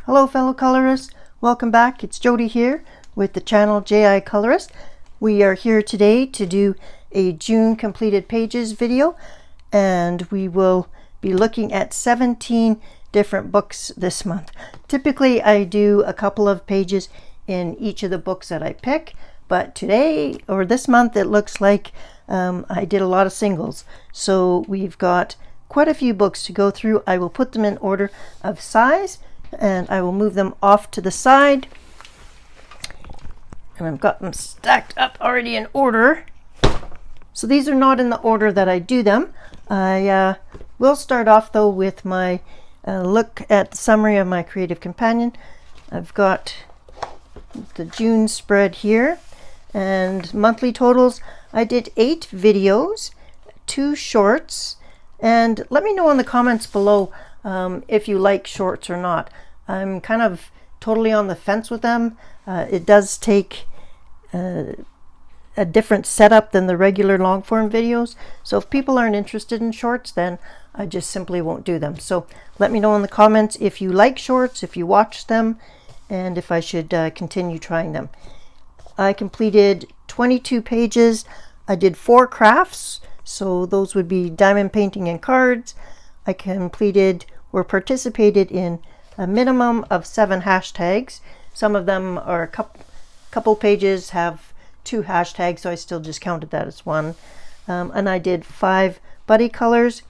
Hello fellow colorists, welcome back. It's Jody here with the channel JI Colorist. We are here today to do a June completed pages video, and we will be looking at 17 different books this month. Typically I do a couple of pages in each of the books that I pick, but today or this month it looks like I did a lot of singles. So we've got quite a few books to go through. I will put them in order of size and I will move them off to the side. And I've got them stacked up already in order. So these are not in the order that I do them. I will start off though with my look at the summary of my Creative Companion. I've got the June spread here and monthly totals. I did 8 videos, 2 shorts, and let me know in the comments below if you like shorts or not. I'm kind of totally on the fence with them. It does take a different setup than the regular long form videos. So if people aren't interested in shorts, then I just simply won't do them. So let me know in the comments if you like shorts, if you watch them, and if I should continue trying them. I completed 22 pages. I did 4 crafts. So those would be diamond painting and cards. I completed or participated in a minimum of 7 hashtags. Some of them are a couple pages have 2 hashtags, so I still just counted that as one. And I did 5 buddy colors.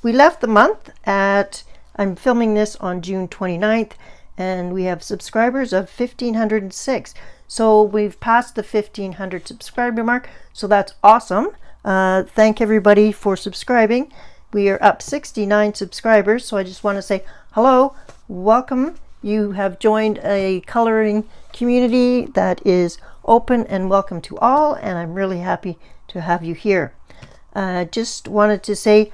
We left the month at, I'm filming this on June 29th, and we have subscribers of 1,506. So we've passed the 1,500 subscriber mark, so that's awesome. Thank everybody for subscribing. We are up 69 subscribers, so I just want to say hello, welcome. You have joined a coloring community that is open and welcome to all, and I'm really happy to have you here. Just wanted to say,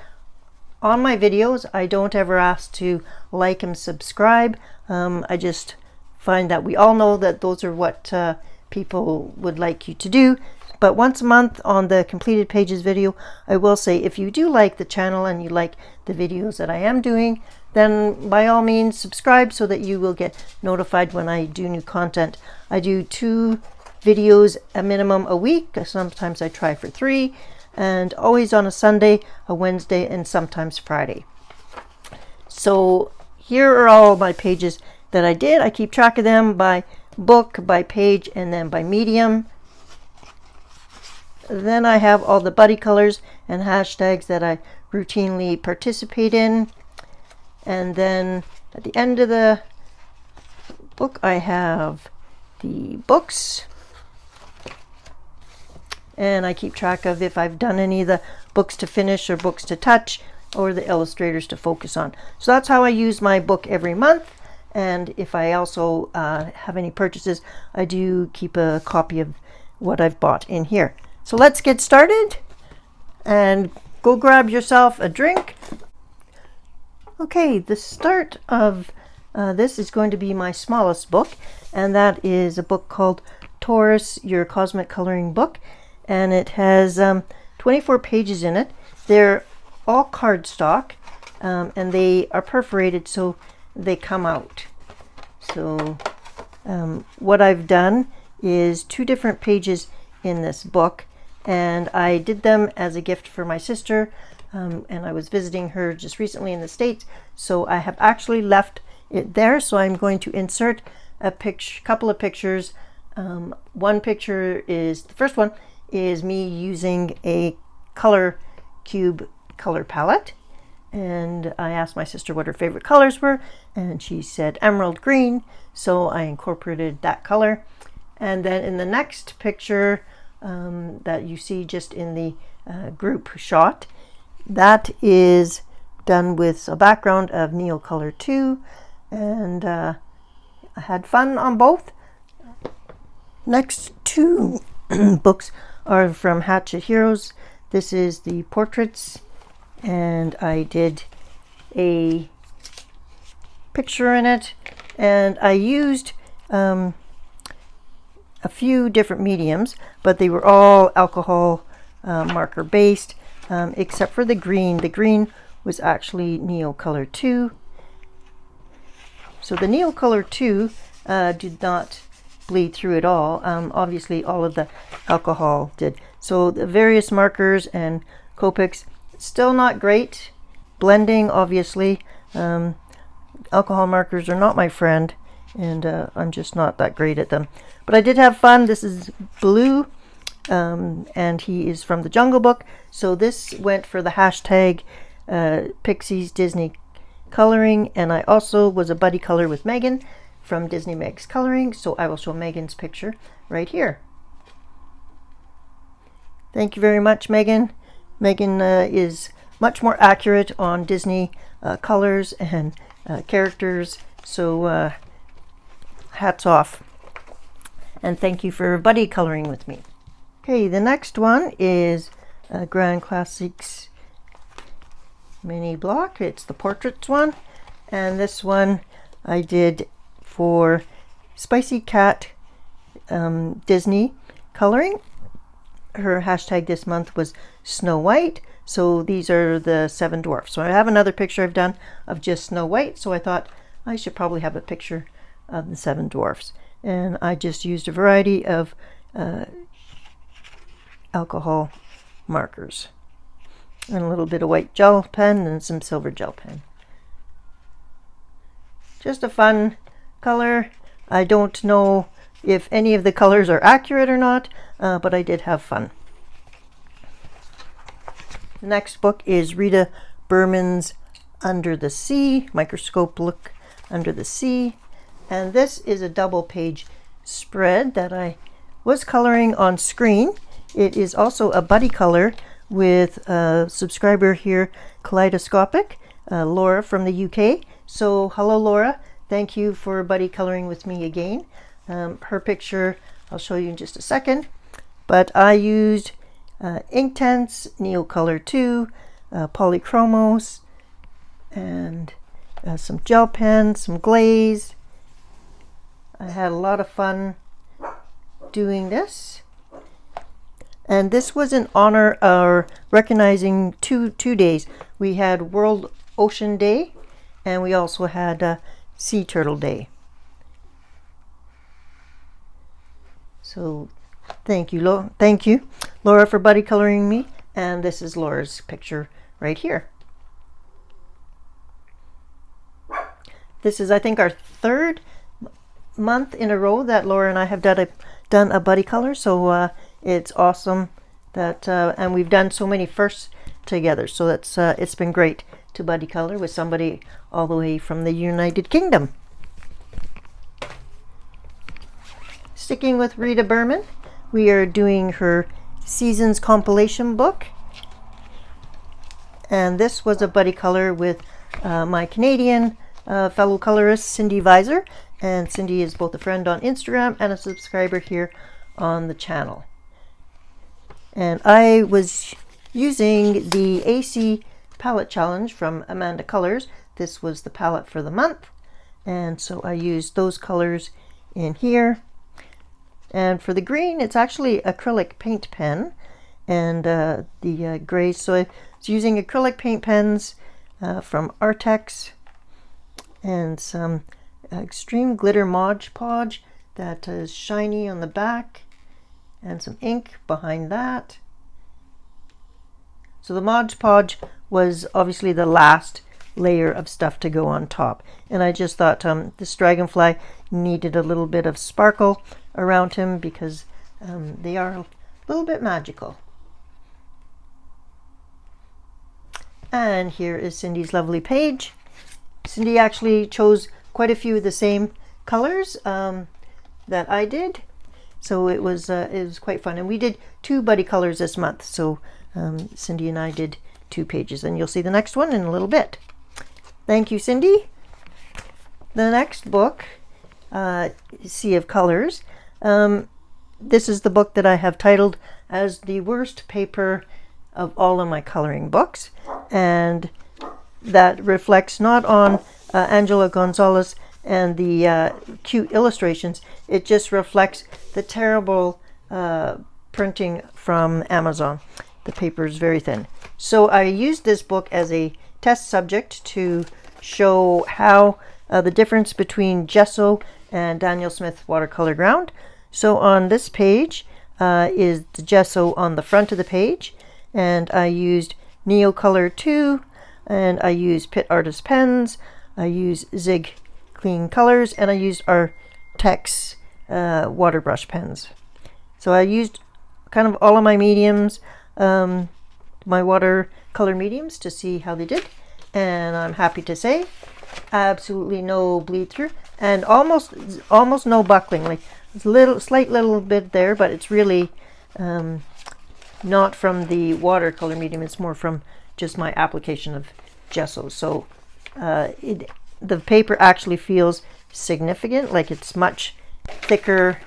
on my videos I don't ever ask to like and subscribe. I just find that we all know that those are what people would like you to do. But once a month on the completed pages video, I will say if you do like the channel and you like the videos that I am doing, then by all means subscribe so that you will get notified when I do new content. I do 2 videos a minimum a week. Sometimes I try for 3, and always on a Sunday, a Wednesday, and sometimes Friday. So here are all my pages that I did. I keep track of them by book, by page, and then by medium. Then I have all the buddy colors and hashtags that I routinely participate in. And then at the end of the book, I have the books. And I keep track of if I've done any of the books to finish or books to touch or the illustrators to focus on. So that's how I use my book every month. And if I also have any purchases, I do keep a copy of what I've bought in here. So let's get started and go grab yourself a drink. Okay, the start of this is going to be my smallest book, and that is a book called Taurus, Your Cosmic Coloring Book, and it has 24 pages in it. They're all cardstock, and they are perforated so they come out. So what I've done is 2 different pages in this book, and I did them as a gift for my sister, and I was visiting her just recently in the States, so I have actually left it there. So I'm going to insert a couple of pictures. One picture is, the first one is me using a color cube color palette, and I asked my sister what her favorite colors were, and she said emerald green, so I incorporated that color. And then in the next picture that you see just in the group shot, that is done with a background of Neo Color 2, and I had fun on both. Next 2 books are from Hatchet Heroes. This is the portraits, and I did a picture in it, and I used a few different mediums, but they were all alcohol marker based, except for the green. The green was actually Neo Color 2. So the Neocolor 2 did not bleed through at all. Obviously all of the alcohol did. So the various markers and Copics, still not great. Blending, obviously. Alcohol markers are not my friend, and I'm just not that great at them. But I did have fun. This is Blue, and he is from the Jungle Book. So this went for the hashtag Pixie's Disney Coloring, and I also was a buddy color with Meghan from Disney Megs Coloring, so I will show Meghan's picture right here. Thank you very much, Meghan. Meghan is much more accurate on Disney colors and characters, so hats off. And thank you for buddy coloring with me. Okay, the next one is Grand Classics mini block. It's the portraits one, and this one I did for Spicy Cat Disney Coloring. Her hashtag this month was Snow White, so these are the 7 dwarfs. So I have another picture I've done of just Snow White, so I thought I should probably have a picture of the 7 dwarfs. And I just used a variety of alcohol markers and a little bit of white gel pen and some silver gel pen. Just a fun color. I don't know if any of the colors are accurate or not, but I did have fun. The next book is Rita Berman's Under the Sea, Microscope Look Under the Sea. And this is a double page spread that I was coloring on screen. It is also a buddy color with a subscriber here, Kaleidoscopic, Laura from the UK. So hello Laura, thank you for buddy coloring with me again. Her picture I'll show you in just a second, but I used Inktense, Neocolor 2, Polychromos, and some gel pens, some glaze. I had a lot of fun doing this. And this was in honor of recognizing two days. We had World Ocean Day, and we also had Sea Turtle Day. So thank you, Laura, for buddy coloring me. And this is Laura's picture right here. This is, I think, our 3rd month in a row that Laura and I have done a buddy color. So it's awesome that, and we've done so many firsts together. So that's it's been great to buddy color with somebody all the way from the United Kingdom. Sticking with Rita Berman, we are doing her Seasons compilation book. And this was a buddy color with my Canadian fellow colorist, Cindy Visser. And Cindy is both a friend on Instagram and a subscriber here on the channel. And I was using the AC palette challenge from Amanda Colors. This was the palette for the month. And so I used those colors in here. And for the green, it's actually acrylic paint pen. And the gray, so I was using acrylic paint pens from Artex and some extreme glitter Mod Podge that is shiny on the back, and some ink behind that. So the Mod Podge was obviously the last layer of stuff to go on top, and I just thought this dragonfly needed a little bit of sparkle around him because they are a little bit magical. And here is Cindy's lovely page. Cindy actually chose quite a few of the same colors that I did, so it was quite fun. And we did 2 buddy colors this month, so Cindy and I did 2 pages, and you'll see the next one in a little bit. Thank you, Cindy. The next book, Sea of Colors. This is the book that I have titled as the worst paper of all of my coloring books, and that reflects not on Angela Gonzalez and the cute illustrations. It just reflects the terrible printing from Amazon. The paper is very thin. So I used this book as a test subject to show how the difference between gesso and Daniel Smith watercolor ground. So on this page is the gesso on the front of the page, and I used Neocolor 2, and I used Pitt Artist pens, I used Zig Clean Colors, and I used Artex water brush pens. So I used kind of all of my mediums, my watercolor mediums, to see how they did, and I'm happy to say absolutely no bleed through and almost no buckling. Like it's a slight little bit there, but it's really not from the watercolor medium, it's more from just my application of gesso. So the paper actually feels significant, like it's much thicker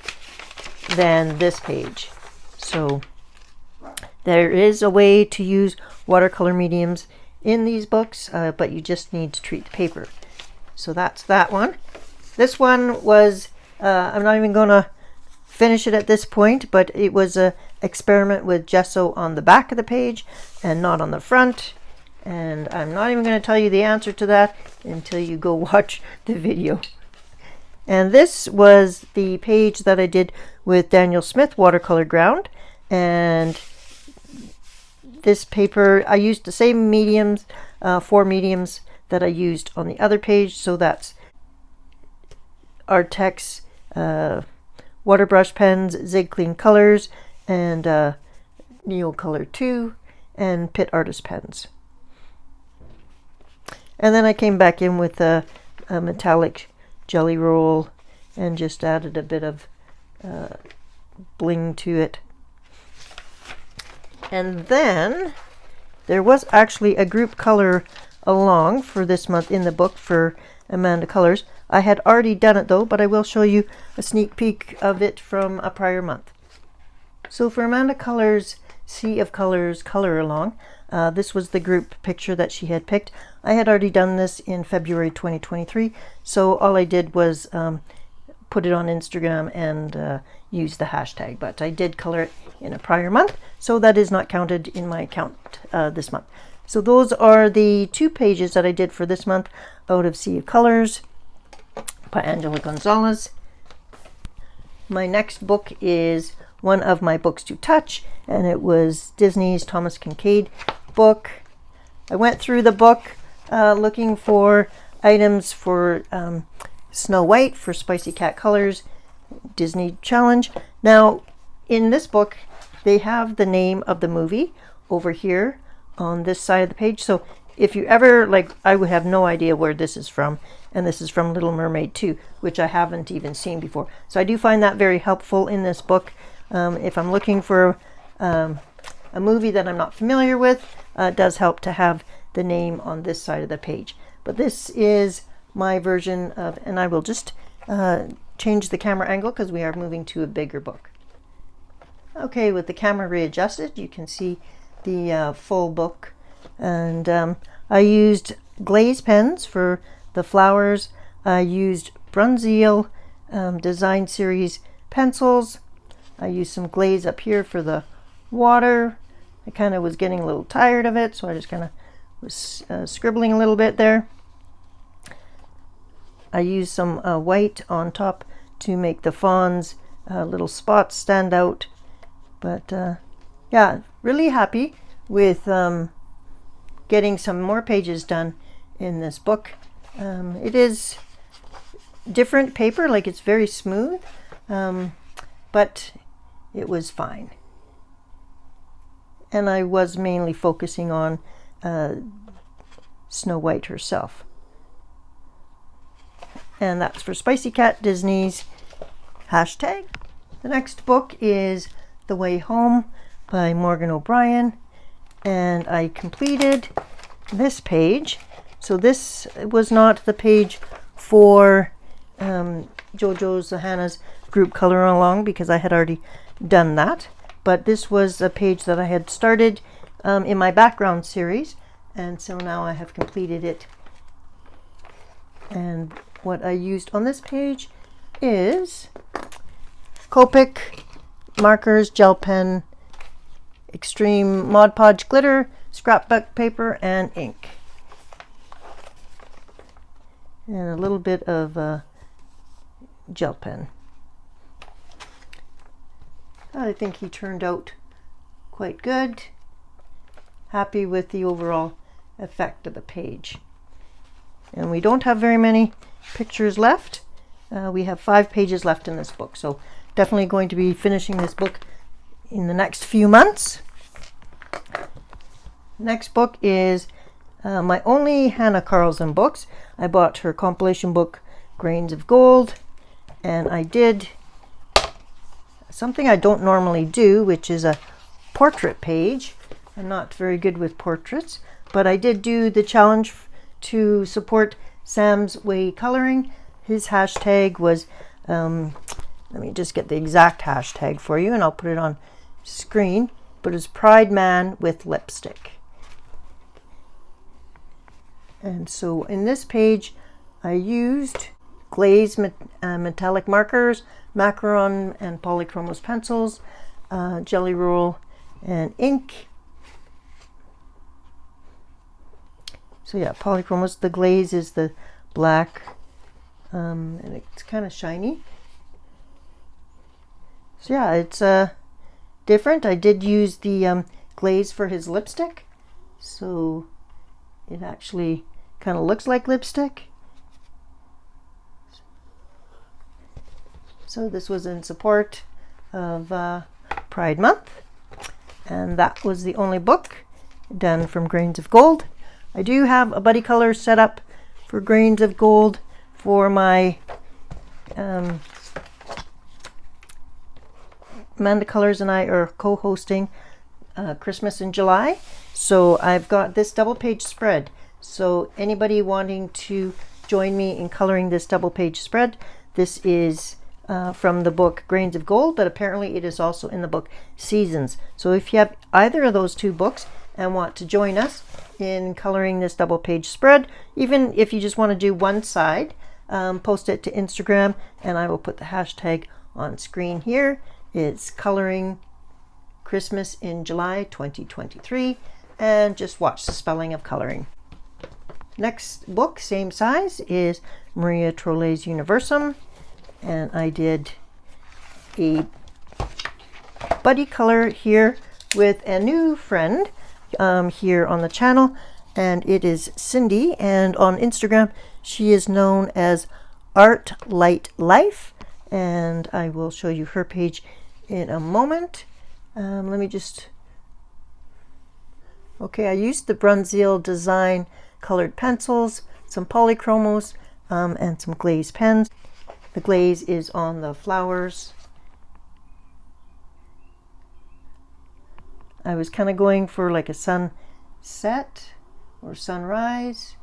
than this page. So there is a way to use watercolor mediums in these books, but you just need to treat the paper. So that's that one. This one was, I'm not even going to finish it at this point, but it was a experiment with gesso on the back of the page and not on the front. And I'm not even going to tell you the answer to that until you go watch the video. And this was the page that I did with Daniel Smith watercolor ground. And this paper, I used the same mediums, 4 mediums that I used on the other page. So that's Artex water brush pens, Zig Clean Colors, and Neocolor 2, and Pitt Artist pens. And then I came back in with a metallic jelly roll and just added a bit of bling to it. And then there was actually a group color along for this month in the book for Amanda Colors. I had already done it though, but I will show you a sneak peek of it from a prior month. So for Amanda Colors Sea of Colors color along, this was the group picture that she had picked. I had already done this in February 2023, so all I did was put it on Instagram and use the hashtag, but I did color it in a prior month, so that is not counted in my count this month. So those are the 2 pages that I did for this month out of Sea of Colors by Angela Gonzalez. My next book is one of my books to touch, and it was Disney's Thomas Kinkade book. I went through the book looking for items for Snow White for Spicy Cat Colors Disney Challenge. Now in this book they have the name of the movie over here on this side of the page, so if you ever, like, I would have no idea where this is from, and this is from Little Mermaid 2, which I haven't even seen before. So I do find that very helpful in this book. If I'm looking for a movie that I'm not familiar with, it does help to have the name on this side of the page. But this is my version of, and I will just change the camera angle because we are moving to a bigger book. Okay, with the camera readjusted, you can see the full book. And I used glaze pens for the flowers. I used Brunzeel Design Series pencils. I used some glaze up here for the water. I kind of was getting a little tired of it, so I just kind of was scribbling a little bit there. I used some white on top to make the fawn's little spots stand out. But yeah, really happy with getting some more pages done in this book. It is different paper, like it's very smooth, but it was fine. And I was mainly focusing on Snow White herself. And that's for Spicy Cat Disney's hashtag. The next book is The Way Home by Morgan O'Brien, and I completed this page. So this was not the page for JoJo's Hannah's group color along because I had already done that, but this was a page that I had started in my background series, and so now I have completed it. And what I used on this page is Copic markers, gel pen, extreme Mod Podge glitter, scrapbook paper, and ink. and a little bit of gel pen. I think he turned out quite good. Happy with the overall effect of the page. And we don't have very many pictures left. We have 5 pages left in this book, so definitely going to be finishing this book in the next few months. Next book is my only Hannah Carlson books. I bought her compilation book, Grains of Gold, and I did something I don't normally do, which is a portrait page. I'm not very good with portraits, but I did do the challenge to support Sam's Way Coloring. His hashtag was, let me just get the exact hashtag for you and I'll put it on screen, but it's Pride Man with Lipstick. And so in this page, I used glazed metallic markers, macaron and polychromos pencils, jelly roll, and ink. So yeah, polychromos. The glaze is the black, and it's kind of shiny. So yeah, it's different. I did use the glaze for his lipstick, so it actually kind of looks like lipstick. So this was in support of Pride Month, and that was the only book done from Grains of Gold. I do have a buddy color set up for Grains of Gold for my Amanda Colors and I are co-hosting Christmas in July. So I've got this double page spread. So anybody wanting to join me in coloring this double page spread, this is from the book Grains of Gold, but apparently it is also in the book Seasons. So if you have either of those 2 books and want to join us in coloring this double page spread, even if you just want to do one side, post it to Instagram and I will put the hashtag on screen here. It's Coloring Christmas in July 2023, and just watch the spelling of coloring. Next book, same size, is Maria Trolle's Universum, and I did a buddy color here with a new friend here on the channel, and it is Cindy, and on Instagram she is known as ArtLightLife, and I will show you her page in a moment. Let me just, okay, I used the Brunzil Design colored pencils, some polychromos, and some glaze pens. The glaze is on the flowers. I was kind of going for like a sunset or sunrise.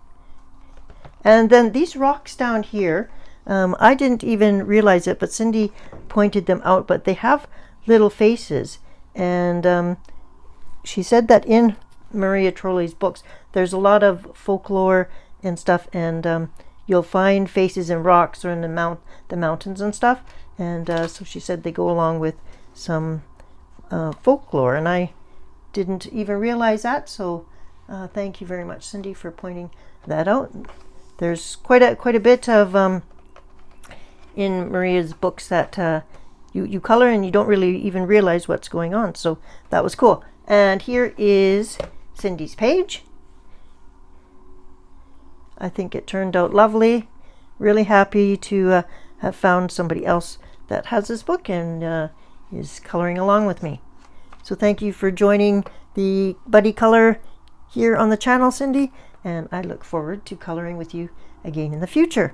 And then these rocks down here, I didn't even realize it, but Cindy pointed them out, but they have little faces. And she said that in Maria Trolle's books, there's a lot of folklore and stuff, and you'll find faces in rocks or in the mountains and stuff. And so she said they go along with some folklore, and I didn't even realize that. So thank you very much, Cindy, for pointing that out. There's quite a bit of in Maria's books that you color and you don't really even realize what's going on. So that was cool. And here is Cindy's page. I think it turned out lovely. Really happy to have found somebody else that has this book and is coloring along with me. So thank you for joining the buddy color here on the channel, Cindy, and I look forward to coloring with you again in the future.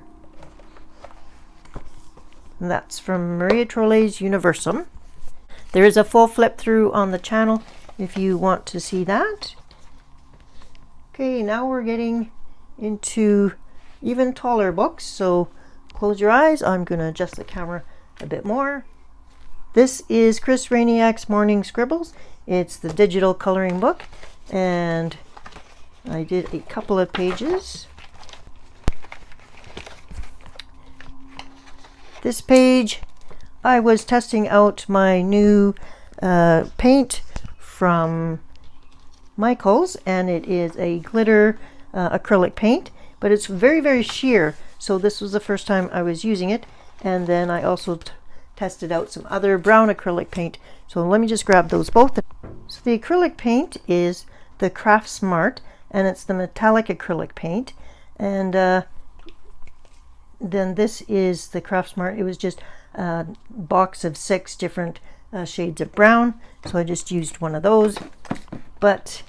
And that's from Maria Trolle's Universum. There is a full flip through on the channel if you want to see that. Okay, now we're getting into even taller books, so close your eyes. I'm going to adjust the camera a bit more. This is Chris Rainiak's Morning Scribbles. It's the digital coloring book, and I did a couple of pages. This page, I was testing out my new paint from Michaels, and it is a glitter acrylic paint, but it's very, very sheer. so this was the first time I was using it. And then I also tested out some other brown acrylic paint. So let me just grab those both. So the acrylic paint is the Craft Smart, and it's the metallic acrylic paint. And then this is the Craft Smart. It was just a box of 6 different shades of brown, so I just used one of those. But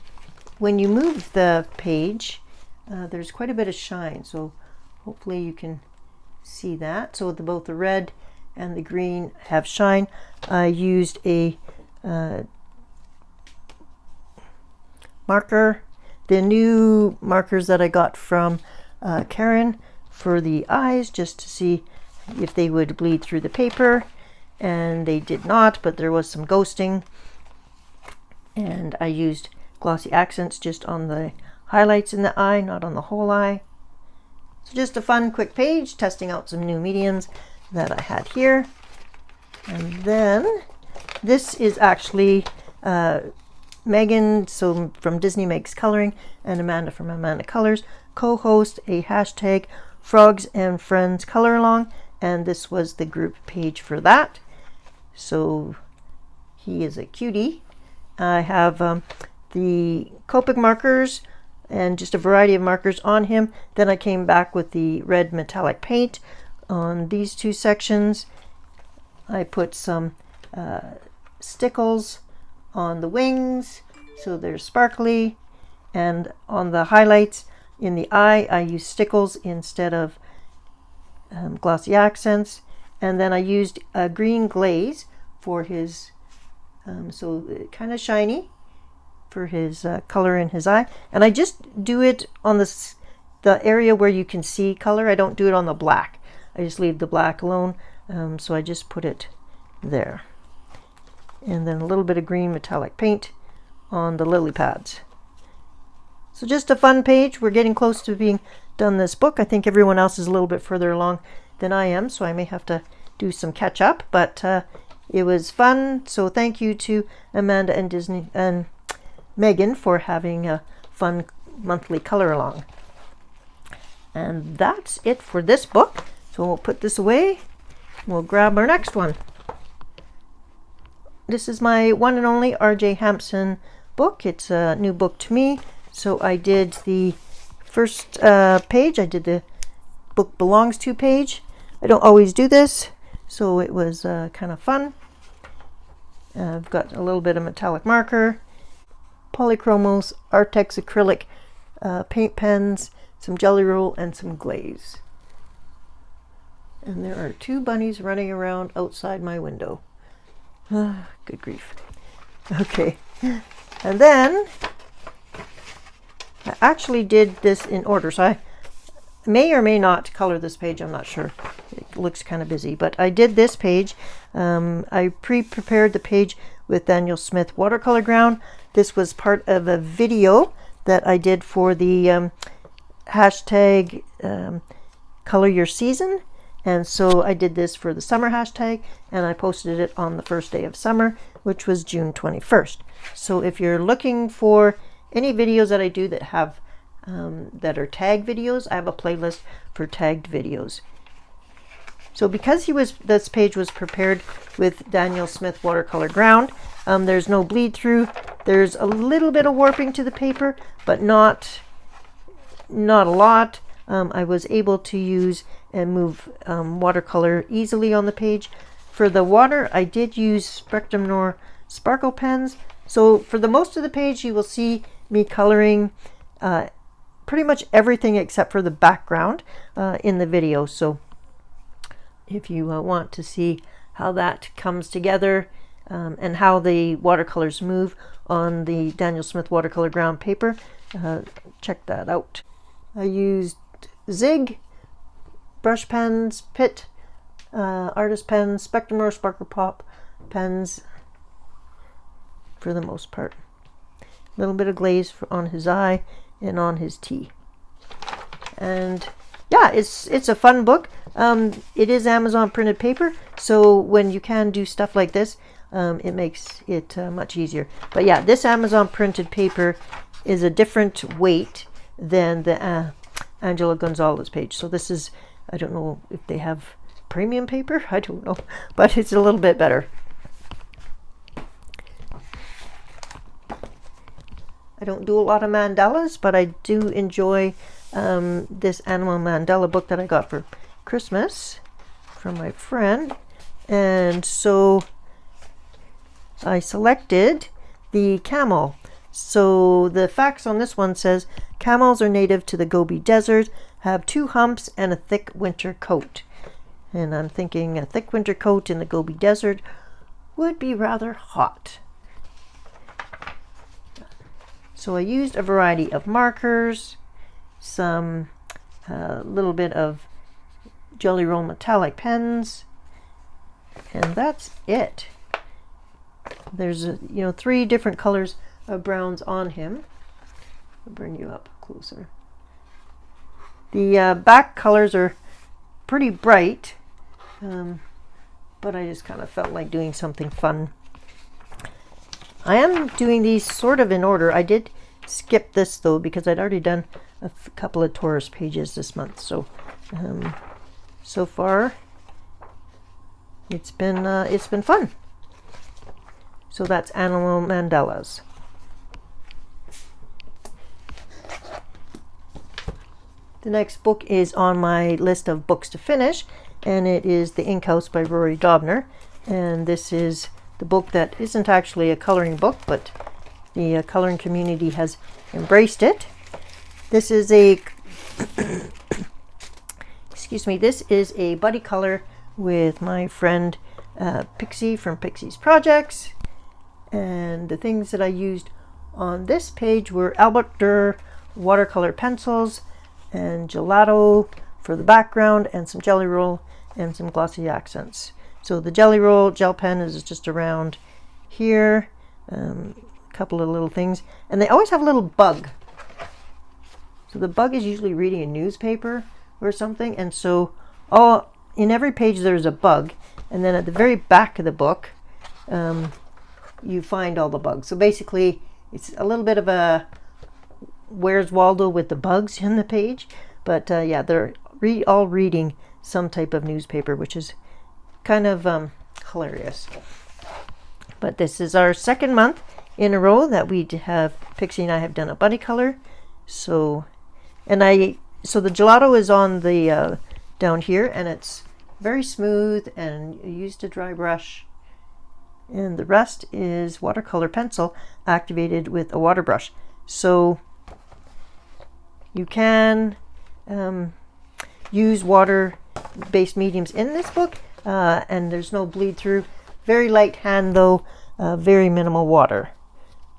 when you move the page, there's quite a bit of shine, so hopefully you can see that. So both the red and the green have shine. I used a marker, the new markers that I got from Karen for the eyes, just to see if they would bleed through the paper, and they did not, but there was some ghosting. And I used glossy accents just on the highlights in the eye, not on the whole eye. So just a fun quick page testing out some new mediums that I had here. And then this is actually Meghan, so from Disney Makes Coloring, and Amanda from Amanda Colors, co-host a hashtag Frogs and Friends Color Along, and this was the group page for that. So he is a cutie. I have the Copic markers and just a variety of markers on him. Then I came back with the red metallic paint on these 2 sections. I put some stickles on the wings, so they're sparkly, and on the highlights in the eye I used stickles instead of glossy accents. And then I used a green glaze for his so kind of shiny for his color in his eye, and I just do it on the area where you can see color. I don't do it on the black. I just leave the black alone, so I just put it there. And then a little bit of green metallic paint on the lily pads. So just a fun page. We're getting close to being done this book. I think everyone else is a little bit further along than I am, so I may have to do some catch up, but it was fun. So thank you to Amanda and Disney and Meghan for having a fun monthly color along. And that's it for this book. So we'll put this away. We'll grab our next one. This is my one and only R.J. Hampton book. It's a new book to me. So I did the first page. I did the book belongs to page. I don't always do this, so it was kind of fun. I've got a little bit of metallic marker, polychromos, Artex acrylic paint pens, some jelly roll, and some glaze. And there are 2 bunnies running around outside my window. Good grief. Okay. And then I actually did this in order, so I may or may not color this page. I'm not sure. It looks kind of busy, but I did this page. I pre-prepared the page with Daniel Smith watercolor ground. This was part of a video that I did for the hashtag color your season. And so I did this for the summer hashtag, and I posted it on the first day of summer, which was June 21st. So if you're looking for any videos that I do that have that are tag videos, I have a playlist for tagged videos. So because this page was prepared with Daniel Smith watercolor ground, there's no bleed through. There's a little bit of warping to the paper, but not a lot. I was able to use and move watercolor easily on the page. For the water, I did use Spectrum Noir sparkle pens. So for the most of the page, you will see me coloring pretty much everything except for the background in the video. So if you want to see how that comes together and how the watercolors move on the Daniel Smith watercolor ground paper, check that out. I used Zig, brush pens, Pitt, artist pens, Spectrum or Sparkle Pop pens for the most part. A little bit of glaze on his eye and on his T. And yeah, it's a fun book. It is Amazon printed paper, so when you can do stuff like this, it makes it much easier. But yeah, this Amazon printed paper is a different weight than the Angela Gonzalez page. So this is I don't know if they have premium paper. I don't know, but it's a little bit better. I don't do a lot of mandalas, but I do enjoy this animal mandala book that I got for Christmas from my friend. And so I selected the camel. So the facts on this one says camels are native to the Gobi Desert, have 2 humps and a thick winter coat. And I'm thinking a thick winter coat in the Gobi Desert would be rather hot. So I used a variety of markers, some little bit of Jelly Roll metallic pens, and that's it. There's 3 different colors of browns on him. I'll bring you up closer. The back colors are pretty bright, but I just kind of felt like doing something fun. I am doing these sort of in order. I did skip this though because I'd already done a couple of Taurus pages this month. So, so far it's been fun. So that's animal mandalas. The next book is on my list of books to finish, and it is The Inhouse by Rory Dobner. And this is the book that isn't actually a coloring book, but the coloring community has embraced it. This is a excuse me, this is a buddy color with my friend Pixie from Pixie's Projects. And the things that I used on this page were Albert Durr watercolor pencils and gelato for the background, and some Jelly Roll and some glossy accents. So the Jelly Roll gel pen is just around here, a couple of little things, and they always have a little bug. So the bug is usually reading a newspaper or something, and so in every page there's a bug, and then at the very back of the book you find all the bugs. So basically it's a little bit of a Where's Waldo with the bugs in the page, but yeah, they're all reading some type of newspaper, which is kind of hilarious. But this is our second month in a row that we have, Pixie and I have done a buddy color. So the gelato is on the down here, and it's very smooth, and you used a dry brush, and the rest is watercolor pencil activated with a water brush. So you can use water-based mediums in this book, and there's no bleed through. Very light hand though, very minimal water.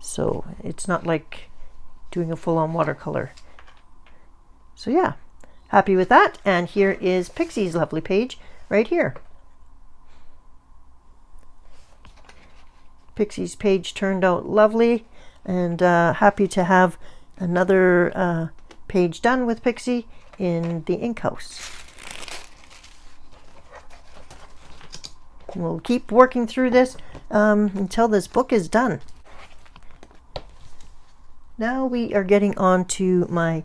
So it's not like doing a full-on watercolor. So yeah, happy with that. And here is Pixie's lovely page right here. Pixie's page turned out lovely, and happy to have another page done with Pixie in the Inhouse. We'll keep working through this until this book is done. Now we are getting on to my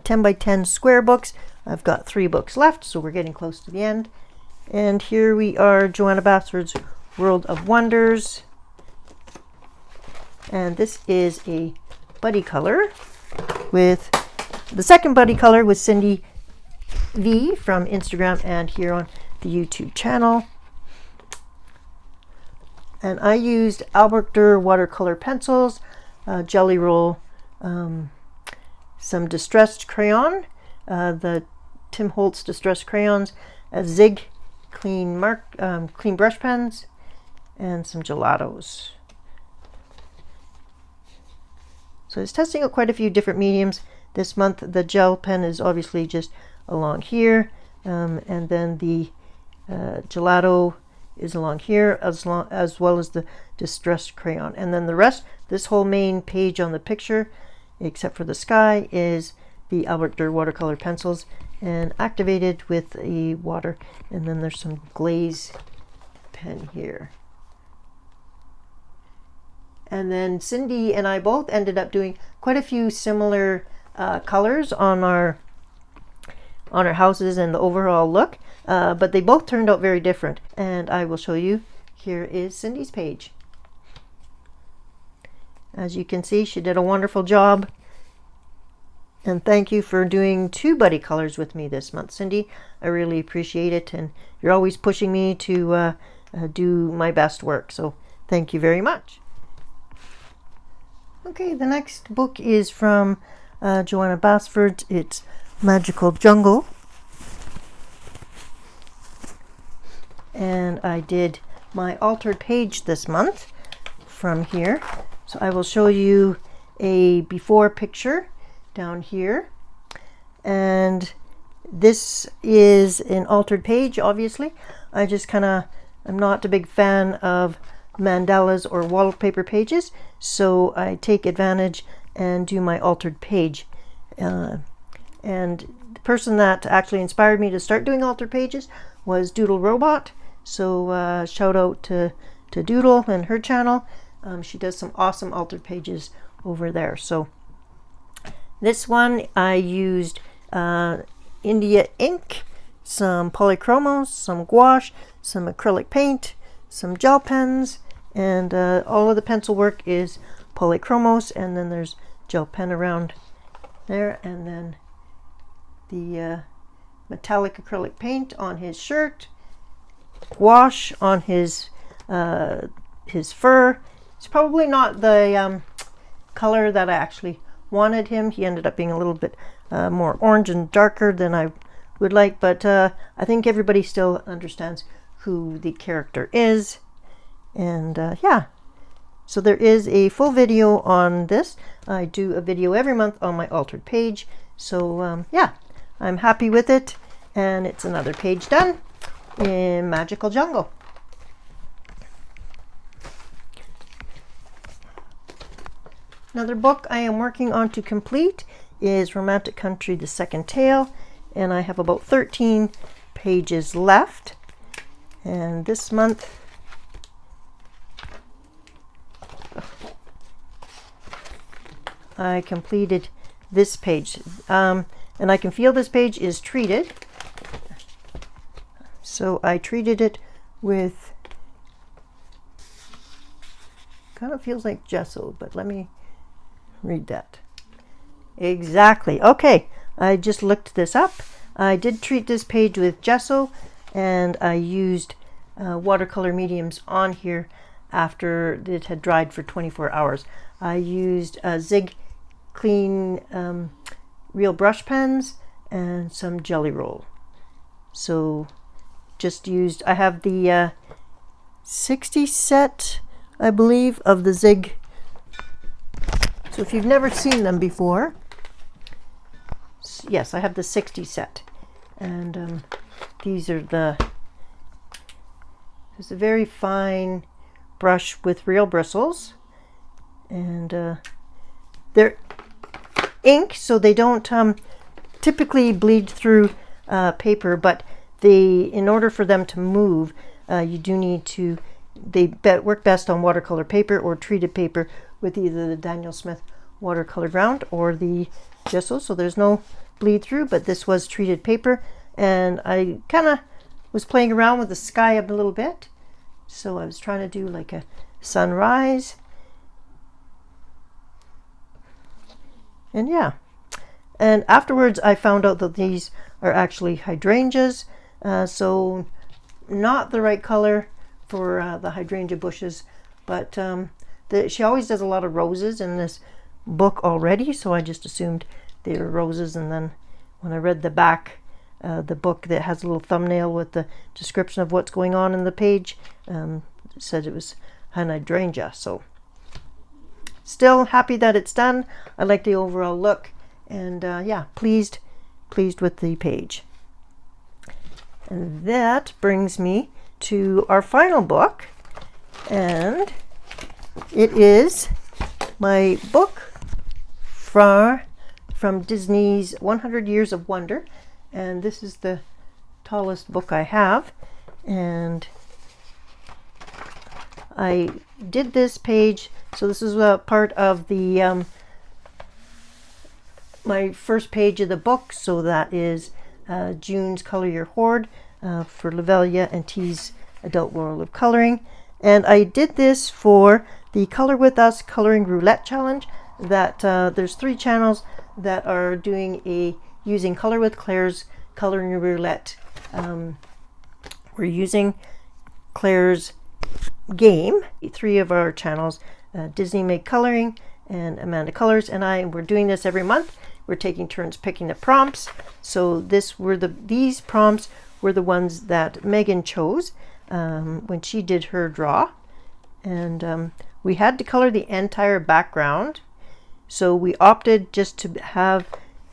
10 by 10 square books. I've got 3 books left, so we're getting close to the end. And here we are, Joanna Basford's World of Wonders. And this is a buddy color with the second buddy color with Cindy V from Instagram and here on the YouTube channel. And I used Albert Durr watercolor pencils, Jelly Roll, some distressed crayon, the Tim Holtz distressed crayons, a Zig clean brush pens, and some gelatos. So I was testing out quite a few different mediums this month. The gel pen is obviously just along here, and then the gelato is along here, as well as the distressed crayon. And then the rest, this whole main page on the picture, except for the sky, is the Albert Durr watercolor pencils and activated with a water. And then there's some glaze pen here. And then Cindy and I both ended up doing quite a few similar colors on on our houses and the overall look, but they both turned out very different, and I will show you. Here is Cindy's page. As you can see, she did a wonderful job, and thank you for doing 2 buddy colors with me this month, Cindy. I really appreciate it, and you're always pushing me to do my best work, so thank you very much. Okay, the next book is from Joanna Basford. It's Magical Jungle. And I did my altered page this month from here. So I will show you a before picture down here. And this is an altered page, obviously. I'm not a big fan of mandalas or wallpaper pages, so I take advantage and do my altered page. And the person that actually inspired me to start doing altered pages was Doodle Robot. So shout out to Doodle and her channel. She does some awesome altered pages over there. So this one I used India ink, some polychromos, some gouache, some acrylic paint, some gel pens, and all of the pencil work is polychromos, and then there's gel pen around there, and then the metallic acrylic paint on his shirt, gouache on his fur. It's probably not the color that I actually wanted him. He ended up being a little bit more orange and darker than I would like, but I think everybody still understands who the character is. And yeah, so there is a full video on this. I do a video every month on my altered page. So yeah, I'm happy with it, and it's another page done in Magical Jungle. Another book I am working on to complete is Romantic Country, The Second Tale, and I have about 13 pages left. And this month I completed this page, and I can feel this page is treated. So I treated it with, kind of feels like gesso, but let me read that. Exactly. Okay, I just looked this up. I did treat this page with gesso, and I used watercolor mediums on here after it had dried for 24 hours. I used Zig Clean real brush pens and some Jelly Roll. So just used, I have the 60 set, I believe, of the Zig. So if you've never seen them before, yes, I have the 60 set. And these are there's a very fine brush with real bristles. And they're ink, so they don't typically bleed through paper, but in order for them to move, you do need to, work best on watercolor paper or treated paper with either the Daniel Smith watercolor round or the gesso, so there's no bleed through, but this was treated paper, and I kind of was playing around with the sky a little bit, so I was trying to do like a sunrise. And yeah, and afterwards I found out that these are actually hydrangeas, so not the right color for the hydrangea bushes, but she always does a lot of roses in this book already, so I just assumed they were roses. And then when I read the back, the book that has a little thumbnail with the description of what's going on in the page, it said it was an hydrangea. So still happy that it's done. I like the overall look, and yeah, pleased with the page. And that brings me to our final book, and it is my book from Disney's 100 Years of Wonder, and this is the tallest book I have, and I did this page, so this is a part of the my first page of the book, so that is June's Color Your Hoard for Lavelia and T's Adult World of Coloring. And I did this for the Color With Us Coloring Roulette Challenge. That there's 3 channels that are doing using Color with Claire's Coloring Roulette. We're using Claire's game. 3 of our channels, Disney Make Coloring and Amanda Colors, and we're doing this every month. We're taking turns picking the prompts. So these prompts were the ones that Meghan chose when she did her draw, and we had to color the entire background. So we opted just to have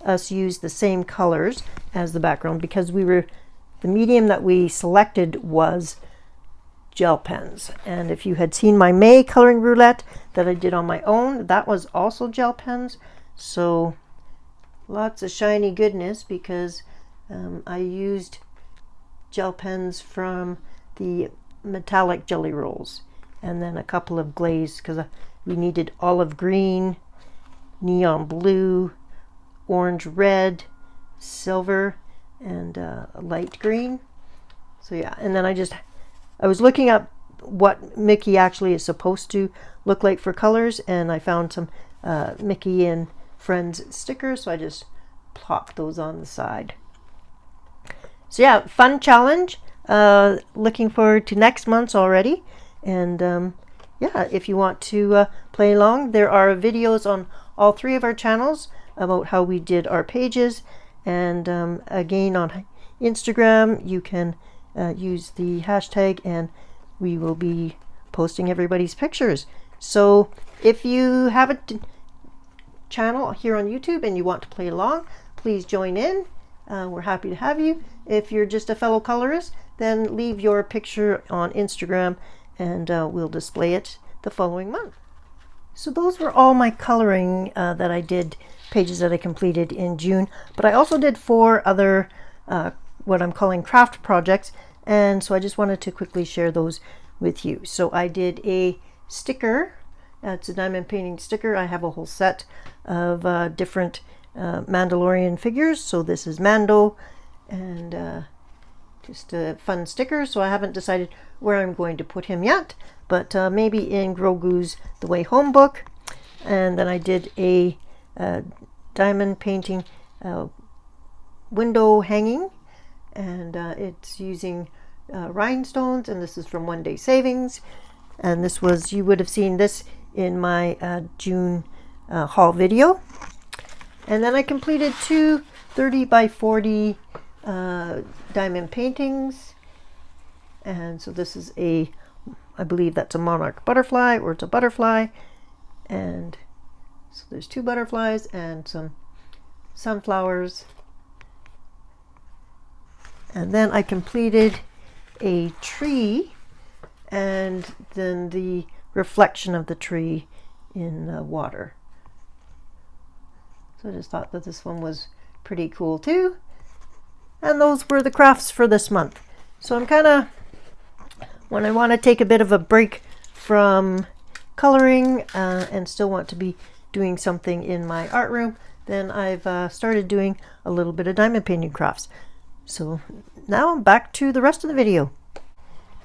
us use the same colors as the background because the medium that we selected was gel pens. And if you had seen my May coloring roulette that I did on my own, that was also gel pens. So lots of shiny goodness because I used gel pens from the metallic jelly rolls, and then a couple of glaze because we needed olive green, neon blue, orange red, silver, and light green. So yeah, and then I was looking up what Mickey actually is supposed to look like for colors, and I found some Mickey and Friends stickers, so I just plopped those on the side. So yeah, fun challenge. Looking forward to next month's already. And yeah, if you want to play along, there are videos on all 3 of our channels about how we did our pages. And again, on Instagram, you can use the hashtag, and we will be posting everybody's pictures. So if you have a channel here on YouTube and you want to play along, please join in. We're happy to have you. If you're just a fellow colorist, then leave your picture on Instagram, and we'll display it the following month. So those were all my coloring that I did, pages that I completed in June. But I also did 4 other what I'm calling craft projects, and so I just wanted to quickly share those with you. So I did a sticker. It's a diamond painting sticker. I have a whole set of different Mandalorian figures. So this is Mando, and just a fun sticker. So I haven't decided where I'm going to put him yet, but maybe in Grogu's The Way Home book. And then I did a diamond painting window hanging, and it's using rhinestones, and this is from One Day Savings. And this was, you would have seen this in my June haul video. And then I completed 2 30 by 40 diamond paintings. And so this is I believe that's a monarch butterfly, or it's a butterfly. And so there's 2 butterflies and some sunflowers. And then I completed a tree, and then the reflection of the tree in the water. So I just thought that this one was pretty cool too. And those were the crafts for this month. So I'm kind of, when I want to take a bit of a break from coloring and still want to be doing something in my art room, then I've started doing a little bit of diamond painting crafts. So now back to the rest of the video.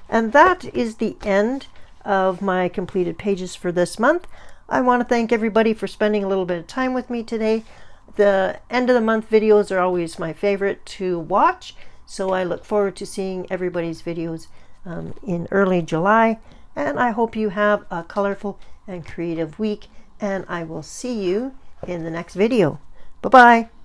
And that is the end of my completed pages for this month. I want to thank everybody for spending a little bit of time with me today. The end of the month videos are always my favorite to watch, so I look forward to seeing everybody's videos in early July. And I hope you have a colorful and creative week, and I will see you in the next video. Bye-bye.